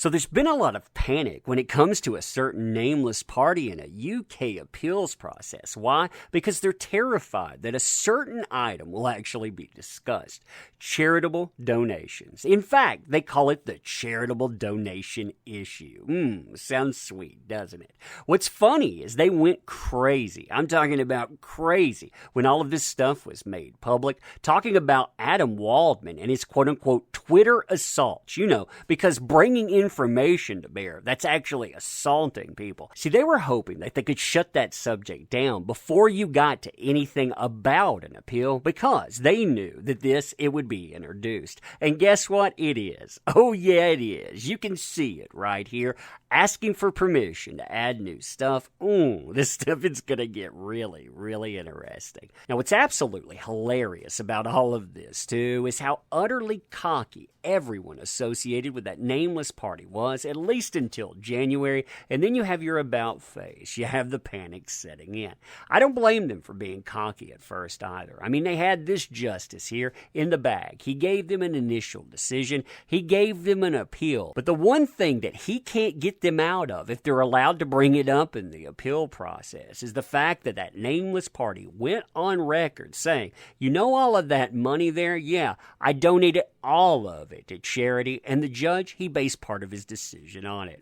So there's been a lot of panic when it comes to a certain nameless party in a UK appeals process. Why? Because they're terrified that a certain item will actually be discussed. Charitable donations. In fact, they call it the charitable donation issue. Sounds sweet, doesn't it? What's funny is they went crazy. I'm talking about crazy when all of this stuff was made public, talking about Adam Waldman and his quote-unquote Twitter assaults. You know, because bringing information to bear, that's actually assaulting people. See, they were hoping that they could shut that subject down before you got to anything about an appeal, because they knew that it would be introduced. And guess what? It is. Oh yeah, it is. You can see it right here, asking for permission to add new stuff. This stuff is going to get really, really interesting. Now, what's absolutely hilarious about all of this, too, is how utterly cocky everyone associated with that nameless party was, at least until January, and then you have your about face. You have the panic setting in. I don't blame them for being cocky at first either. I mean, they had this justice here in the bag. He gave them an initial decision. He gave them an appeal. But the one thing that he can't get them out of, if they're allowed to bring it up in the appeal process, is the fact that that nameless party went on record saying, you know, all of that money there, yeah, I donated all of it to charity, and the judge, he based part of his decision on it.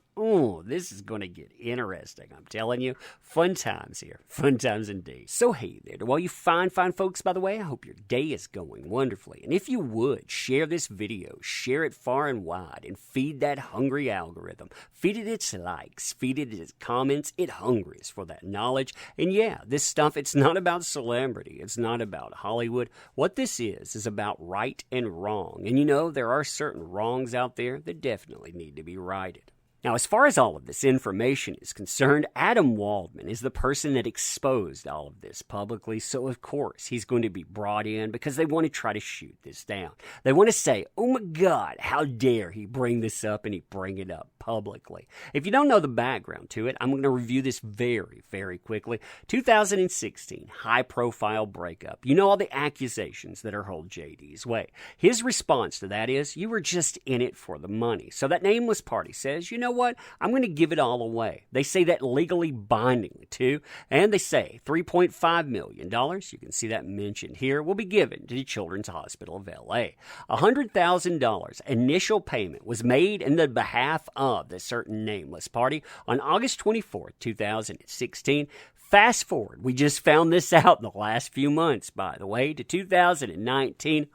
This is going to get interesting, I'm telling you. Fun times here. Fun times indeed. So hey there, to all you fine folks, by the way, I hope your day is going wonderfully. And if you would, share this video, share it far and wide, and feed that hungry algorithm. Feed it its likes, feed it its comments. It hungries for that knowledge. And yeah, this stuff, it's not about celebrity. It's not about Hollywood. What this is about right and wrong. And you know, there are certain wrongs out there that definitely need to be righted. Now, as far as all of this information is concerned, Adam Waldman is the person that exposed all of this publicly, so of course he's going to be brought in because they want to try to shoot this down. They want to say, oh my God, how dare he bring this up and he bring it up publicly. If you don't know the background to it, I'm going to review this very, very quickly. 2016, high-profile breakup. You know all the accusations that are hurled JD's way. His response to that is, you were just in it for the money. So that nameless party says, you know what? I'm going to give it all away. They say that legally bindingly, too. And they say $3.5 million, you can see that mentioned here, will be given to the Children's Hospital of L.A. $100,000 initial payment was made in the behalf of the certain nameless party on August 24th, 2016. Fast forward, we just found this out in the last few months, by the way, to 2019.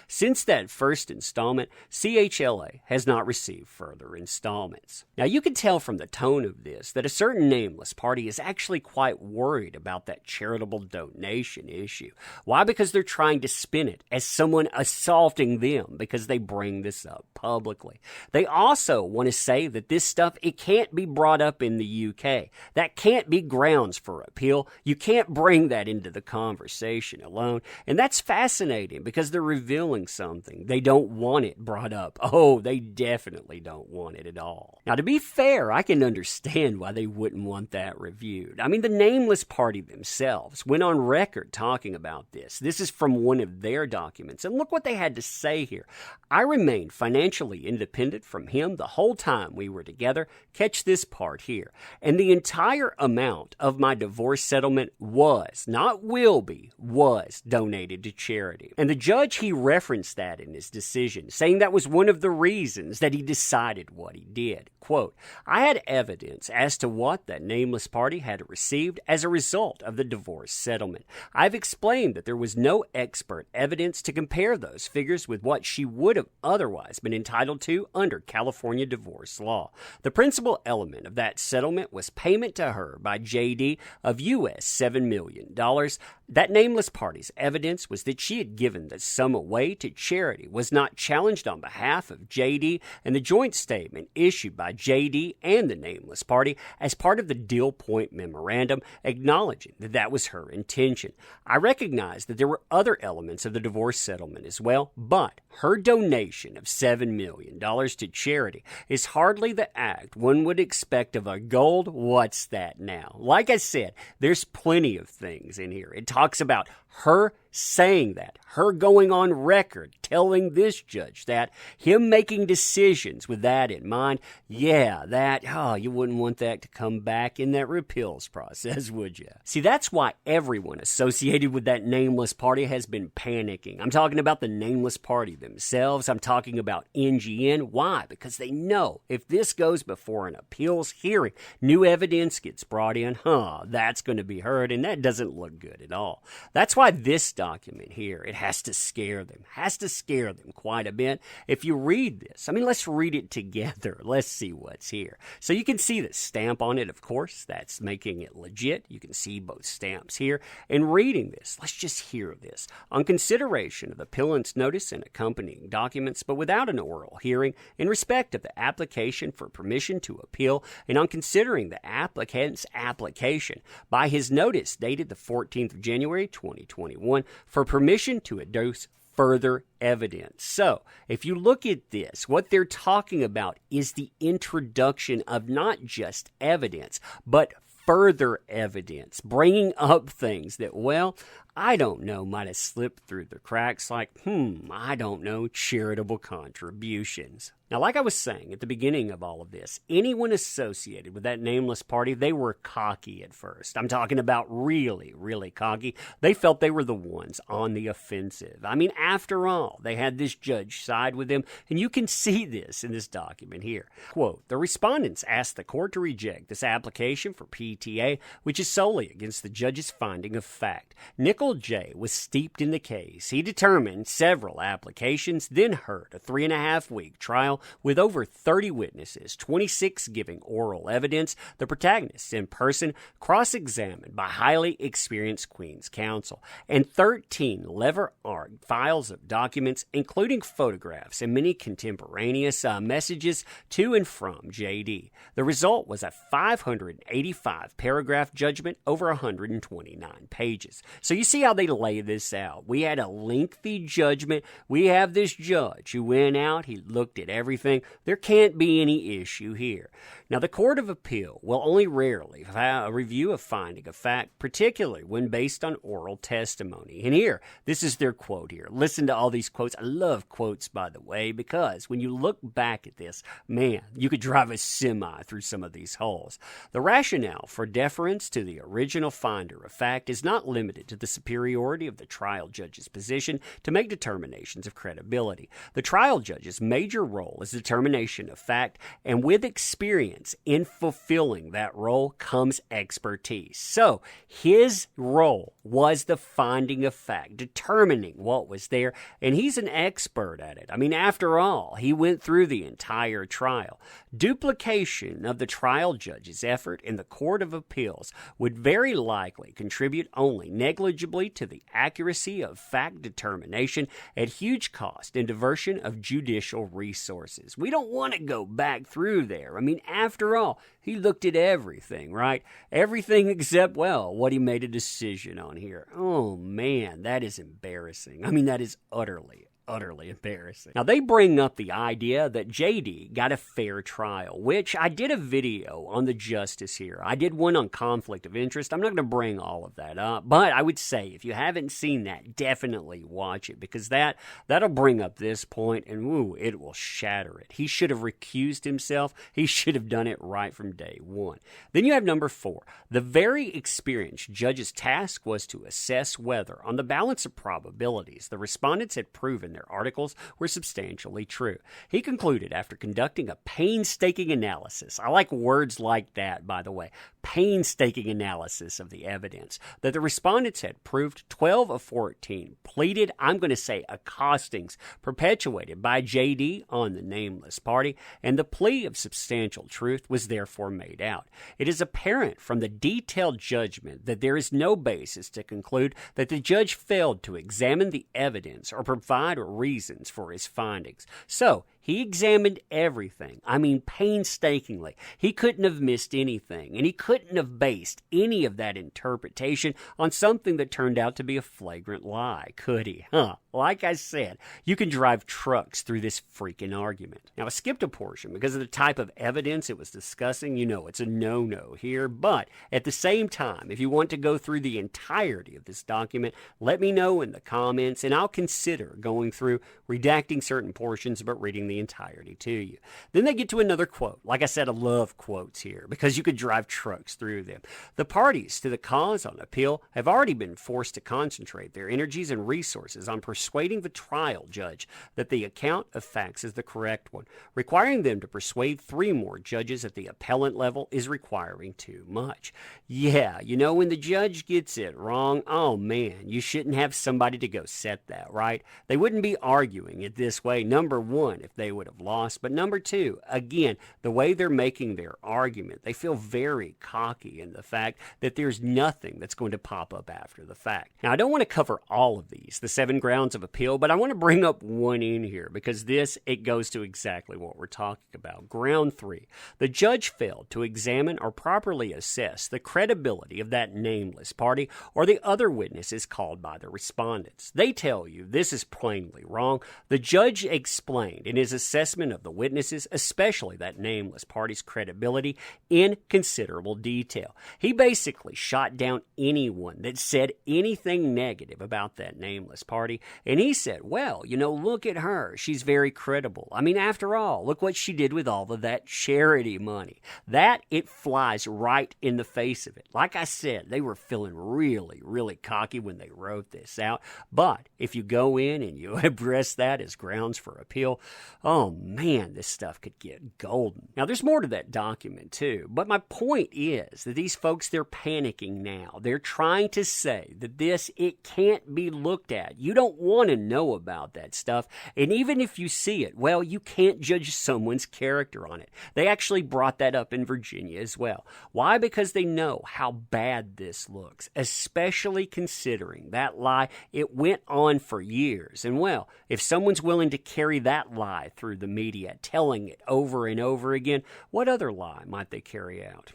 Since that first installment, CHLA has not received further installments. Now, you can tell from the tone of this that a certain nameless party is actually quite worried about that charitable donation issue. Why? Because they're trying to spin it as someone assaulting them because they bring this up publicly. They also want to say that this stuff, it can't be brought up in the UK. That can't be grounds for appeal. You can't bring that into the conversation alone. And that's fascinating because they're revealing something. They don't want it brought up. Oh, they definitely don't want it at all. Now, to be fair, I can understand why they wouldn't want that reviewed. I mean, the nameless party themselves went on record talking about this. This is from one of their documents. And look what they had to say here. I remained financially independent from him the whole time we were together. Catch this part here. And the entire amount of my divorce settlement was, not will be, was donated to charity. And the judge, he referenced that in his decision, saying that was one of the reasons that he decided what he did. Quote, I had evidence as to what that nameless party had received as a result of the divorce settlement. I've explained that there was no expert evidence to compare those figures with what she would have otherwise been entitled to under California divorce law. The principal element of that settlement was payment to her by JD of US $7 million. That nameless party's evidence was that she had given the sum away to charity, was not challenged on behalf of JD, and the joint statement issued by JD and the nameless party as part of the deal point memorandum acknowledging that that was her intention. I recognize that there were other elements of the divorce settlement as well, but her donation of $7 million to charity is hardly the act one would expect of a gold. What's that now? Like I said, there's plenty of things in here. It talks about Her saying that, her going on record telling this judge that, him making decisions with that in mind, you wouldn't want that to come back in that repeals process, would you? See, that's why everyone associated with that nameless party has been panicking. I'm talking about the nameless party themselves. I'm talking about NGN. Why? Because they know if this goes before an appeals hearing, new evidence gets brought in, that's going to be heard, and that doesn't look good at all. That's why this document here, it has to scare them quite a bit. If you read this, let's read it together. Let's see what's here. So you can see the stamp on it, of course. That's making it legit. You can see both stamps here. And reading this, let's just hear this. On consideration of the appellant's notice and accompanying documents, but without an oral hearing, in respect of the application for permission to appeal, and on considering the applicant's application by his notice dated the 14th of January, 2021, for permission to adduce further evidence. So, if you look at this, what they're talking about is the introduction of not just evidence, but further evidence, bringing up things that, I don't know, might have slipped through the cracks like, charitable contributions. Now, like I was saying at the beginning of all of this, anyone associated with that nameless party, they were cocky at first. I'm talking about really, really cocky. They felt they were the ones on the offensive. After all, they had this judge side with them, and you can see this in this document here. Quote, the respondents asked the court to reject this application for PTA, which is solely against the judge's finding of fact. Nickel J was steeped in the case. He determined several applications, then heard a 3.5-week trial with over 30 witnesses, 26 giving oral evidence, the protagonists in person, cross-examined by highly experienced Queen's counsel, and 13 lever-arched files of documents, including photographs and many contemporaneous messages to and from JD. The result was a 585-paragraph judgment over 129 pages. So you see how they lay this out. We had a lengthy judgment. We have this judge who went out, he looked at everything. There can't be any issue here. Now, the Court of Appeal will only rarely review a finding of fact, particularly when based on oral testimony. And here, this is their quote here. Listen to all these quotes. I love quotes, by the way, because when you look back at this, you could drive a semi through some of these holes. The rationale for deference to the original finder of fact is not limited to the superiority of the trial judge's position to make determinations of credibility. The trial judge's major role is determination of fact, and with experience in fulfilling that role comes expertise. So his role was the finding of fact, determining what was there, and he's an expert at it. After all, he went through the entire trial. Duplication of the trial judge's effort in the Court of Appeals would very likely contribute only negligibly to the accuracy of fact determination at huge cost and diversion of judicial resources. We don't want to go back through there. After all, he looked at everything, right? Everything except, what he made a decision on here. Oh, man, that is embarrassing. That is utterly embarrassing. Now, they bring up the idea that JD got a fair trial, which I did a video on the justice here. I did one on conflict of interest. I'm not going to bring all of that up, but I would say if you haven't seen that, definitely watch it, because that'll bring up this point, and it will shatter it. He should have recused himself. He should have done it right from day one. Then you have number 4. The very experienced judge's task was to assess whether, on the balance of probabilities, the respondents had proven their articles were substantially true. He concluded, after conducting a painstaking analysis, I like words like that, by the way, painstaking analysis of the evidence, that the respondents had proved 12 of 14 pleaded, I'm going to say, accostings perpetuated by JD on the nameless party, and the plea of substantial truth was therefore made out. It is apparent from the detailed judgment that there is no basis to conclude that the judge failed to examine the evidence or provide reasons for his findings. So, He examined everything. I mean, painstakingly. He couldn't have missed anything, and he couldn't have based any of that interpretation on something that turned out to be a flagrant lie, could he? Like I said, you can drive trucks through this freaking argument. Now, I skipped a portion because of the type of evidence it was discussing. You know, it's a no-no here, but at the same time, if you want to go through the entirety of this document, let me know in the comments, and I'll consider going through, redacting certain portions, but reading the entirety to you. Then they get to another quote. Like I said, I love quotes here because you could drive trucks through them. The parties to the cause on appeal have already been forced to concentrate their energies and resources on persuading the trial judge that the account of facts is the correct one. Requiring them to persuade 3 more judges at the appellant level is requiring too much. Yeah, you know, when the judge gets it wrong, oh man, you shouldn't have somebody to go set that, right? They wouldn't be arguing it this way, number one, if they would have lost, but number two, again, the way they're making their argument, they feel very cocky in the fact that there's nothing that's going to pop up after the fact. Now, I don't want to cover all of these, the 7 grounds of appeal, but I want to bring up one in here because it goes to exactly what we're talking about. Ground 3, the judge failed to examine or properly assess the credibility of that nameless party or the other witnesses called by the respondents. They tell you this is plainly wrong. The judge explained in his assessment of the witnesses, especially that nameless party's credibility, in considerable detail. He basically shot down anyone that said anything negative about that nameless party, and he said, well, you know, look at her. She's very credible. I mean, after all, look what she did with all of that charity money. That, it flies right in the face of it. Like I said, they were feeling really, really cocky when they wrote this out, but if you go in and you address that as grounds for appeal, oh man, this stuff could get golden. Now, there's more to that document too, but my point is that these folks, they're panicking now. They're trying to say that it can't be looked at. You don't want to know about that stuff, and even if you see it, well, you can't judge someone's character on it. They actually brought that up in Virginia as well. Why? Because they know how bad this looks, especially considering that lie, it went on for years. And well, if someone's willing to carry that lie through the media, telling it over and over again, what other lie might they carry out?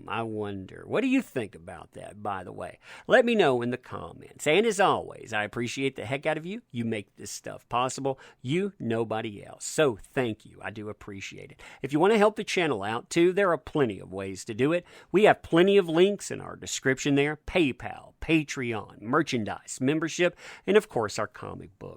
I wonder. What do you think about that, by the way? Let me know in the comments. And as always, I appreciate the heck out of you. You make this stuff possible. You, nobody else. So thank you. I do appreciate it. If you want to help the channel out too, there are plenty of ways to do it. We have plenty of links in our description there. PayPal, Patreon, merchandise, membership, and of course our comic book.